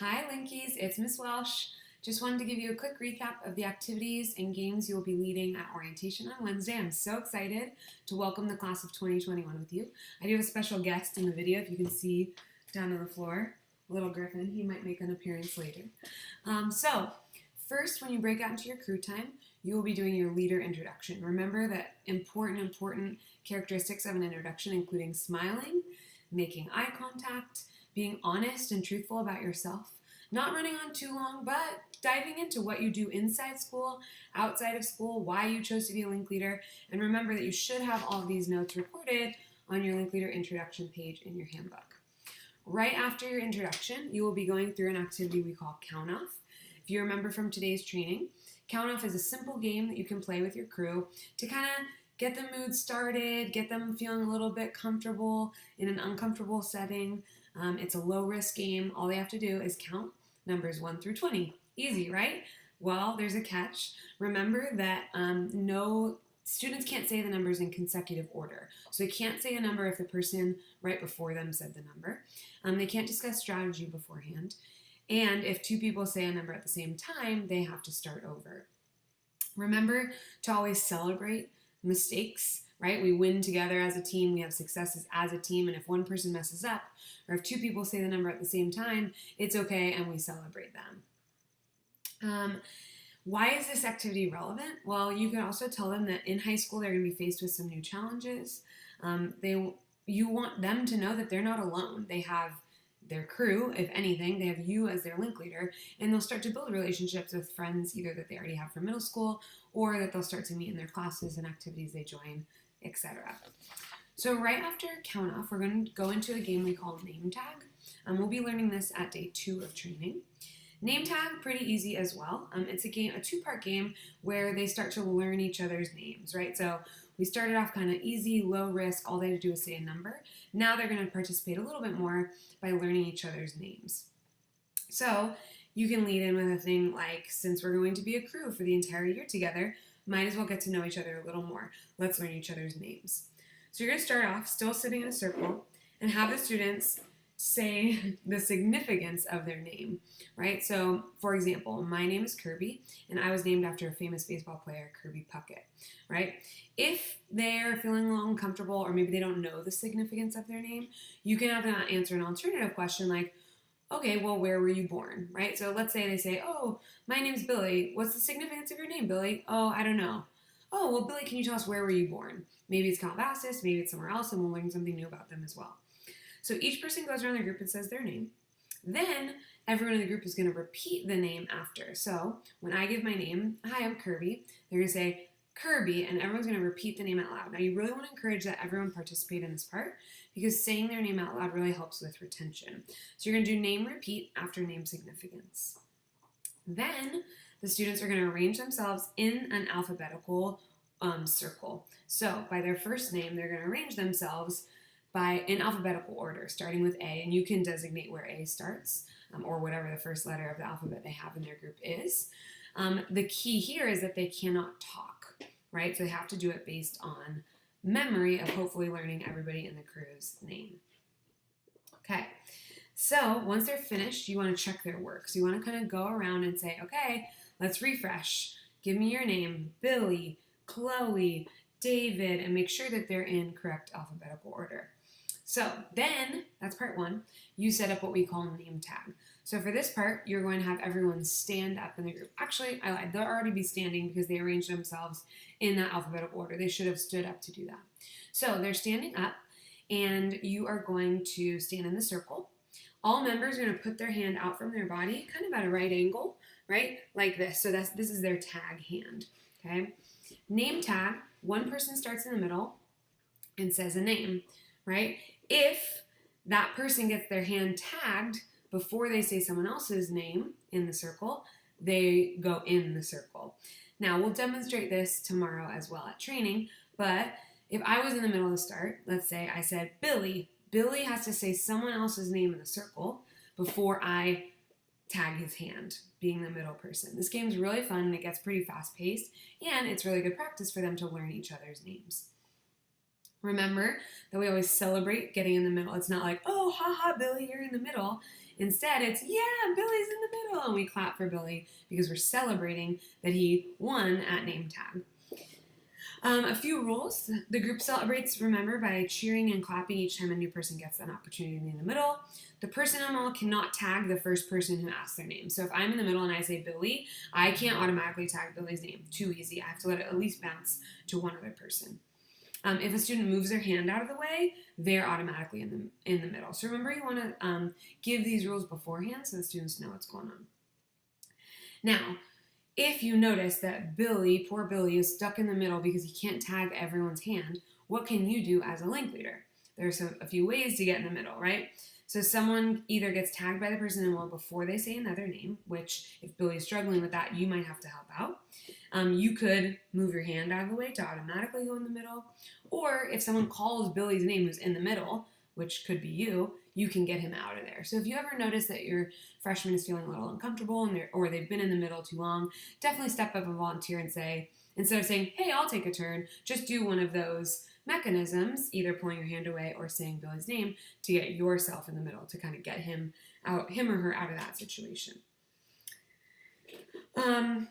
Hi Linkies, it's Miss Welsh. Just wanted to give you a quick recap of the activities and games you'll be leading at orientation on Wednesday. I'm so excited to welcome the class of 2021 with you. I do have a special guest in the video, if you can see down on the floor, little Griffin. He might make an appearance later. First, when you break out into your crew time, you will be doing your leader introduction. Remember that important characteristics of an introduction, including smiling, making eye contact, being honest and truthful about yourself, not running on too long, but diving into what you do inside school, outside of school, why you chose to be a link leader, and remember that you should have all of these notes recorded on your link leader introduction page in your handbook. Right after your introduction, you will be going through an activity we call Count Off. If you remember from today's training, Count Off is a simple game that you can play with your crew to kind of get the mood started, get them feeling a little bit comfortable in an uncomfortable setting. It's a low-risk game. All they have to do is count numbers 1 through 20. Easy, right? Well, there's a catch. Remember that students can't say the numbers in consecutive order. So they can't say a number if the person right before them said the number. They can't discuss strategy beforehand. And if two people say a number at the same time, they have to start over. Remember to always celebrate mistakes, right? We win together as a team, we have successes as a team, and if one person messes up, or if two people say the number at the same time, it's okay and we celebrate them. Why is this activity relevant? Well, you can also tell them that in high school they're going to be faced with some new challenges. You want them to know that they're not alone. They have their crew, if anything, they have you as their link leader, and they'll start to build relationships with friends either that they already have from middle school or that they'll start to meet in their classes and activities they join, etc. So right after Count Off, we're going to go into a game we call Name Tag. We'll be learning this at day 2 of training. Name Tag, pretty easy as well. It's a two-part game where they start to learn each other's names, right? So we started off kind of easy, low risk, all they had to do is say a number. Now they're going to participate a little bit more by learning each other's names. So you can lead in with a thing like, since we're going to be a crew for the entire year together, might as well get to know each other a little more. Let's learn each other's names. So you're going to start off still sitting in a circle and have the students say the significance of their name, right? So, for example, my name is Kirby, and I was named after a famous baseball player, Kirby Puckett, right? If they're feeling a little uncomfortable or maybe they don't know the significance of their name, you can have them answer an alternative question like, okay, well, where were you born, right? So let's say they say, oh, my name's Billy. What's the significance of your name, Billy? Oh, I don't know. Oh, well, Billy, can you tell us where were you born? Maybe it's Calabasas, maybe it's somewhere else, and we'll learn something new about them as well. So each person goes around the group and says their name. Then everyone in the group is going to repeat the name after. So when I give my name, hi, I'm Kirby, they're going to say Kirby, and everyone's going to repeat the name out loud. Now you really want to encourage that everyone participate in this part because saying their name out loud really helps with retention. So you're going to do name repeat after name significance. Then the students are going to arrange themselves in an alphabetical circle. So by their first name, they're going to arrange themselves in alphabetical order, starting with A, and you can designate where A starts, or whatever the first letter of the alphabet they have in their group is. The key here is that they cannot talk, right? So they have to do it based on memory of hopefully learning everybody in the crew's name. Okay, so once they're finished, you want to check their work. So you want to kind of go around and say, okay, let's refresh. Give me your name, Billy, Chloe, David, and make sure that they're in correct alphabetical order. So then, that's part 1, you set up what we call name tag. So for this part, you're going to have everyone stand up in the group. Actually, I lied. They'll already be standing because they arranged themselves in that alphabetical order. They should have stood up to do that. So they're standing up, and you are going to stand in the circle. All members are going to put their hand out from their body, kind of at a right angle, right? Like this. So this is their tag hand, okay? Name tag, one person starts in the middle and says a name, right? If that person gets their hand tagged before they say someone else's name in the circle, they go in the circle. Now, we'll demonstrate this tomorrow as well at training, but if I was in the middle to start, let's say I said Billy. Billy has to say someone else's name in the circle before I tag his hand, being the middle person. This game's really fun and it gets pretty fast-paced, and it's really good practice for them to learn each other's names. Remember that we always celebrate getting in the middle. It's not like, oh, haha, Billy, you're in the middle. Instead, it's, yeah, Billy's in the middle, and we clap for Billy because we're celebrating that he won at name tag. A few rules. The group celebrates, remember, by cheering and clapping each time a new person gets an opportunity to be in the middle. The person in the middle cannot tag the first person who asks their name. So if I'm in the middle and I say Billy, I can't automatically tag Billy's name. Too easy. I have to let it at least bounce to one other person. If a student moves their hand out of the way, they're automatically in the middle. So remember, you want to give these rules beforehand so the students know what's going on. Now, if you notice that Billy, poor Billy, is stuck in the middle because he can't tag everyone's hand, what can you do as a link leader? There's a few ways to get in the middle, right? So someone either gets tagged by the person in the middle before they say another name, which if Billy's struggling with that, you might have to help out. You could move your hand out of the way to automatically go in the middle. Or if someone calls Billy's name who's in the middle, which could be you can get him out of there. So if you ever notice that your freshman is feeling a little uncomfortable or they've been in the middle too long, definitely step up and volunteer and say, instead of saying, hey, I'll take a turn, just do one of those mechanisms, either pulling your hand away or saying Billy's name to get yourself in the middle to kind of get him or her out of that situation.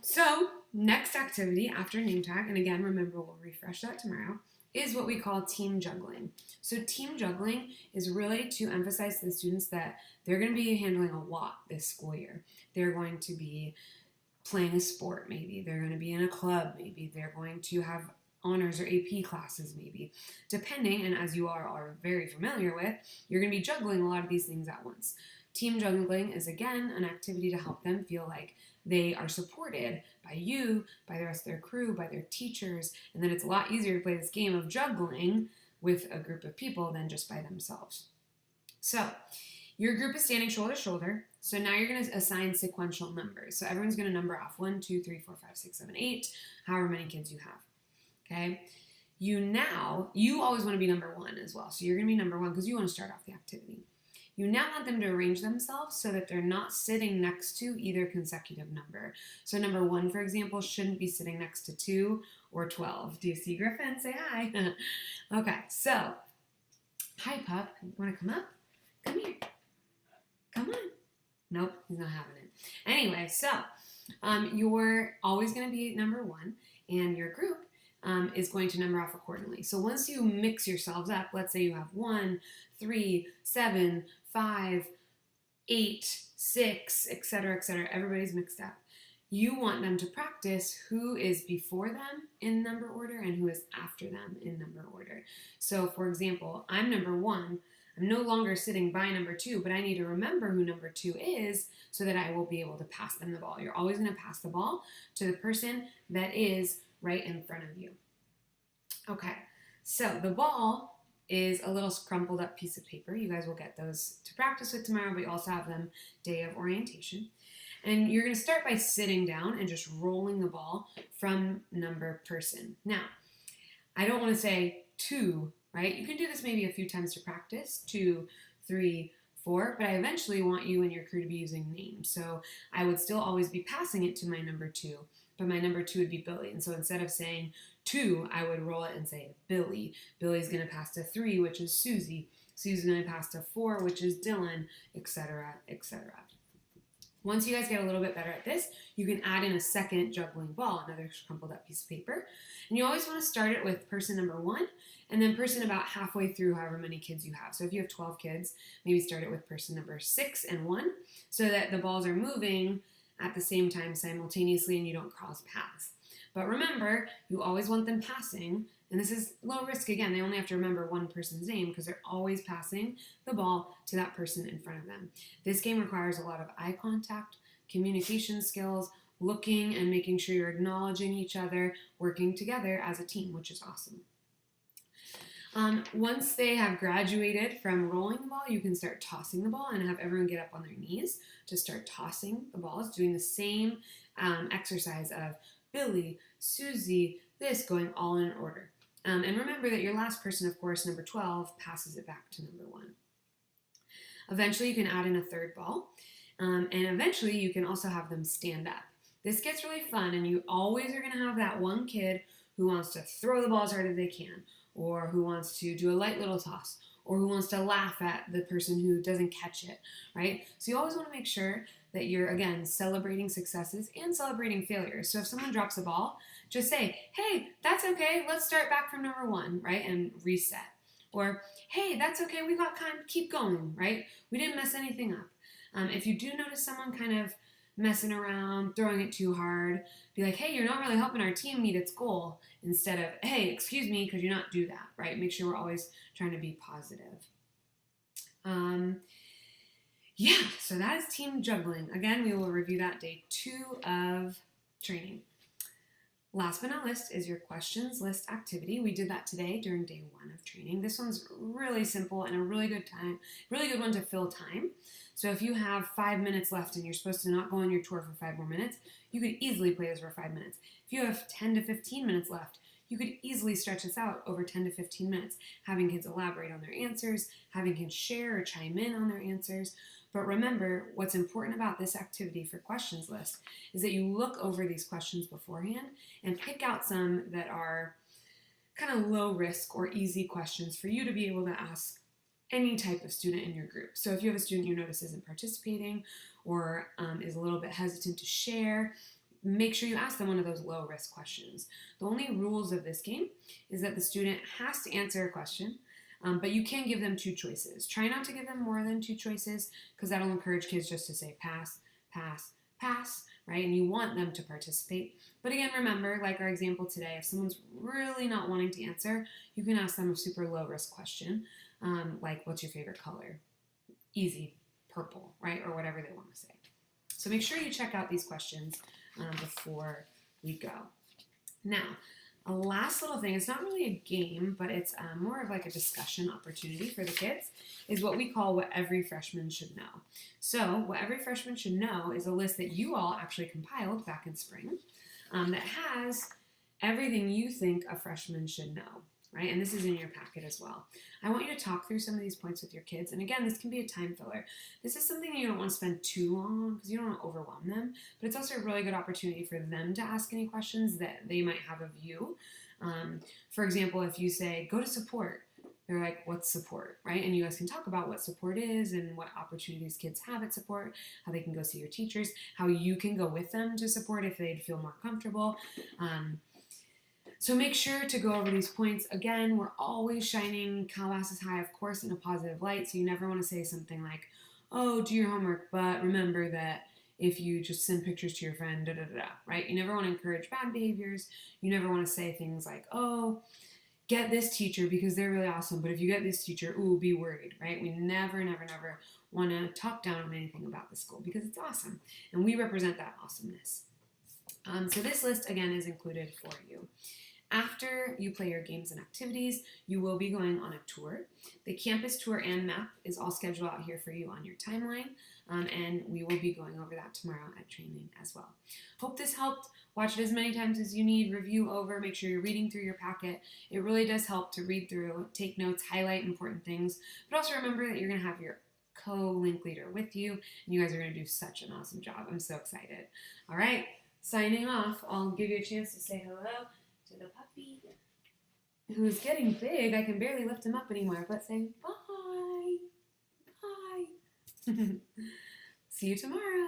So next activity after name tag, and again, remember we'll refresh that tomorrow, is what we call team juggling. So team juggling is really to emphasize to the students that they're going to be handling a lot this school year. They're going to be playing a sport, maybe. They're going to be in a club, maybe. They're going to have honors or AP classes, maybe. Depending, and as you are very familiar with, you're going to be juggling a lot of these things at once. Team juggling is, again, an activity to help them feel like they are supported by you, by the rest of their crew, by their teachers, and then it's a lot easier to play this game of juggling with a group of people than just by themselves. So your group is standing shoulder to shoulder, so now you're going to assign sequential numbers. So everyone's going to number off 1, 2, 3, 4, 5, 6, 7, 8, however many kids you have. Okay? You always want to be number 1 as well. So you're going to be number 1 because you want to start off the activity. You now want them to arrange themselves so that they're not sitting next to either consecutive number. So number 1, for example, shouldn't be sitting next to 2 or 12. Do you see Griffin? Say hi. Okay, so, hi, pup. You want to come up? Come here. Come on. Nope, he's not having it. Anyway, so you're always going to be number 1, and your group is going to number off accordingly. So once you mix yourselves up, let's say you have 1, 3, 7, 5, 8, 6, etc., everybody's mixed up. You want them to practice who is before them in number order and who is after them in number order. So for example, I'm number 1. I'm no longer sitting by number 2, but I need to remember who number 2 is so that I will be able to pass them the ball. You're always going to pass the ball to the person that is right in front of you. Okay, so the ball is a little crumpled up piece of paper. You guys will get those to practice with tomorrow, but you also have them day of orientation. And you're going to start by sitting down and just rolling the ball from number person. Now, I don't want to say 2, right? You can do this maybe a few times to practice, 2, 3, 4, but I eventually want you and your crew to be using names. So I would still always be passing it to my number 2, but my number 2 would be Billy. And so instead of saying 2, I would roll it and say Billy. Billy's going to pass to 3, which is Susie. Susie's going to pass to 4, which is Dylan, etc., etc. Once you guys get a little bit better at this, you can add in a second juggling ball, another crumpled up piece of paper. And you always want to start it with person number 1 and then person about halfway through however many kids you have. So if you have 12 kids, maybe start it with person number 6 and 1 so that the balls are moving at the same time simultaneously and you don't cross paths. But remember, you always want them passing, and this is low risk again. They only have to remember one person's name because they're always passing the ball to that person in front of them. This game requires a lot of eye contact, communication skills, looking and making sure you're acknowledging each other, working together as a team, which is awesome. Once they have graduated from rolling the ball, you can start tossing the ball and have everyone get up on their knees to start tossing the balls, doing the same exercise of Billy, Susie, this, going all in order. And remember that your last person, of course, number 12, passes it back to number 1. Eventually, you can add in a third ball, and eventually you can also have them stand up. This gets really fun, and you always are going to have that one kid who wants to throw the ball as hard as they can, or who wants to do a light little toss, or who wants to laugh at the person who doesn't catch it, right? So you always want to make sure that you're, again, celebrating successes and celebrating failures. So if someone drops a ball, just say, hey, that's okay, let's start back from number one, right? And reset. Or, hey, that's okay, we got time, keep going, right? We didn't mess anything up. If you do notice someone kind of messing around, throwing it too hard, be like, hey, you're not really helping our team meet its goal, instead of, hey, excuse me, could you not do that, right? Make sure we're always trying to be positive. Yeah, so that is team juggling. Again, we will review that day 2 of training. Last but not least is your questions list activity. We did that today during day 1 of training. This one's really simple and a really good one to fill time. So if you have 5 minutes left and you're supposed to not go on your tour for 5 more minutes, you could easily play this for 5 minutes. If you have 10 to 15 minutes left, you could easily stretch this out over 10 to 15 minutes, having kids elaborate on their answers, having kids share or chime in on their answers. But remember, what's important about this activity for questions list is that you look over these questions beforehand and pick out some that are kind of low risk or easy questions for you to be able to ask any type of student in your group. So if you have a student you notice isn't participating or is a little bit hesitant to share, make sure you ask them one of those low risk questions. The only rules of this game is that the student has to answer a question, but you can give them 2 choices. Try not to give them more than 2 choices because that'll encourage kids just to say pass, pass, pass, right? And you want them to participate. But again, remember, like our example today, if someone's really not wanting to answer, you can ask them a super low risk question, like what's your favorite color? Easy, purple, right? Or whatever they want to say. So make sure you check out these questions before we go. Now, a last little thing, it's not really a game, but it's more of like a discussion opportunity for the kids, is what we call What Every Freshman Should Know. So what every freshman should know is a list that you all actually compiled back in spring that has everything you think a freshman should know, right? And this is in your packet as well. I want you to talk through some of these points with your kids. And again, this can be a time filler. This is something that you don't want to spend too long on because you don't want to overwhelm them, but it's also a really good opportunity for them to ask any questions that they might have of you. For example, if you say, go to support, they're like, what's support, right? And you guys can talk about what support is and what opportunities kids have at support, how they can go see your teachers, how you can go with them to support if they'd feel more comfortable. So make sure to go over these points. Again, we're always shining Calabasas High, of course, in a positive light. So you never want to say something like, oh, do your homework, but remember that if you just send pictures to your friend, da da da, right? You never want to encourage bad behaviors. You never want to say things like, oh, get this teacher because they're really awesome, but if you get this teacher, ooh, be worried, right? We never, never, never want to talk down on anything about the school because it's awesome, and we represent that awesomeness. So this list, again, is included for you. After you play your games and activities, you will be going on a tour. The campus tour and map is all scheduled out here for you on your timeline, and we will be going over that tomorrow at training as well. Hope this helped. Watch it as many times as you need, review over, make sure you're reading through your packet. It really does help to read through, take notes, highlight important things, but also remember that you're going to have your co-link leader with you, and you guys are going to do such an awesome job. I'm so excited. All right, signing off. I'll give you a chance to say hello to the puppy, who's getting big. I can barely lift him up anymore, but say bye. Bye. See you tomorrow.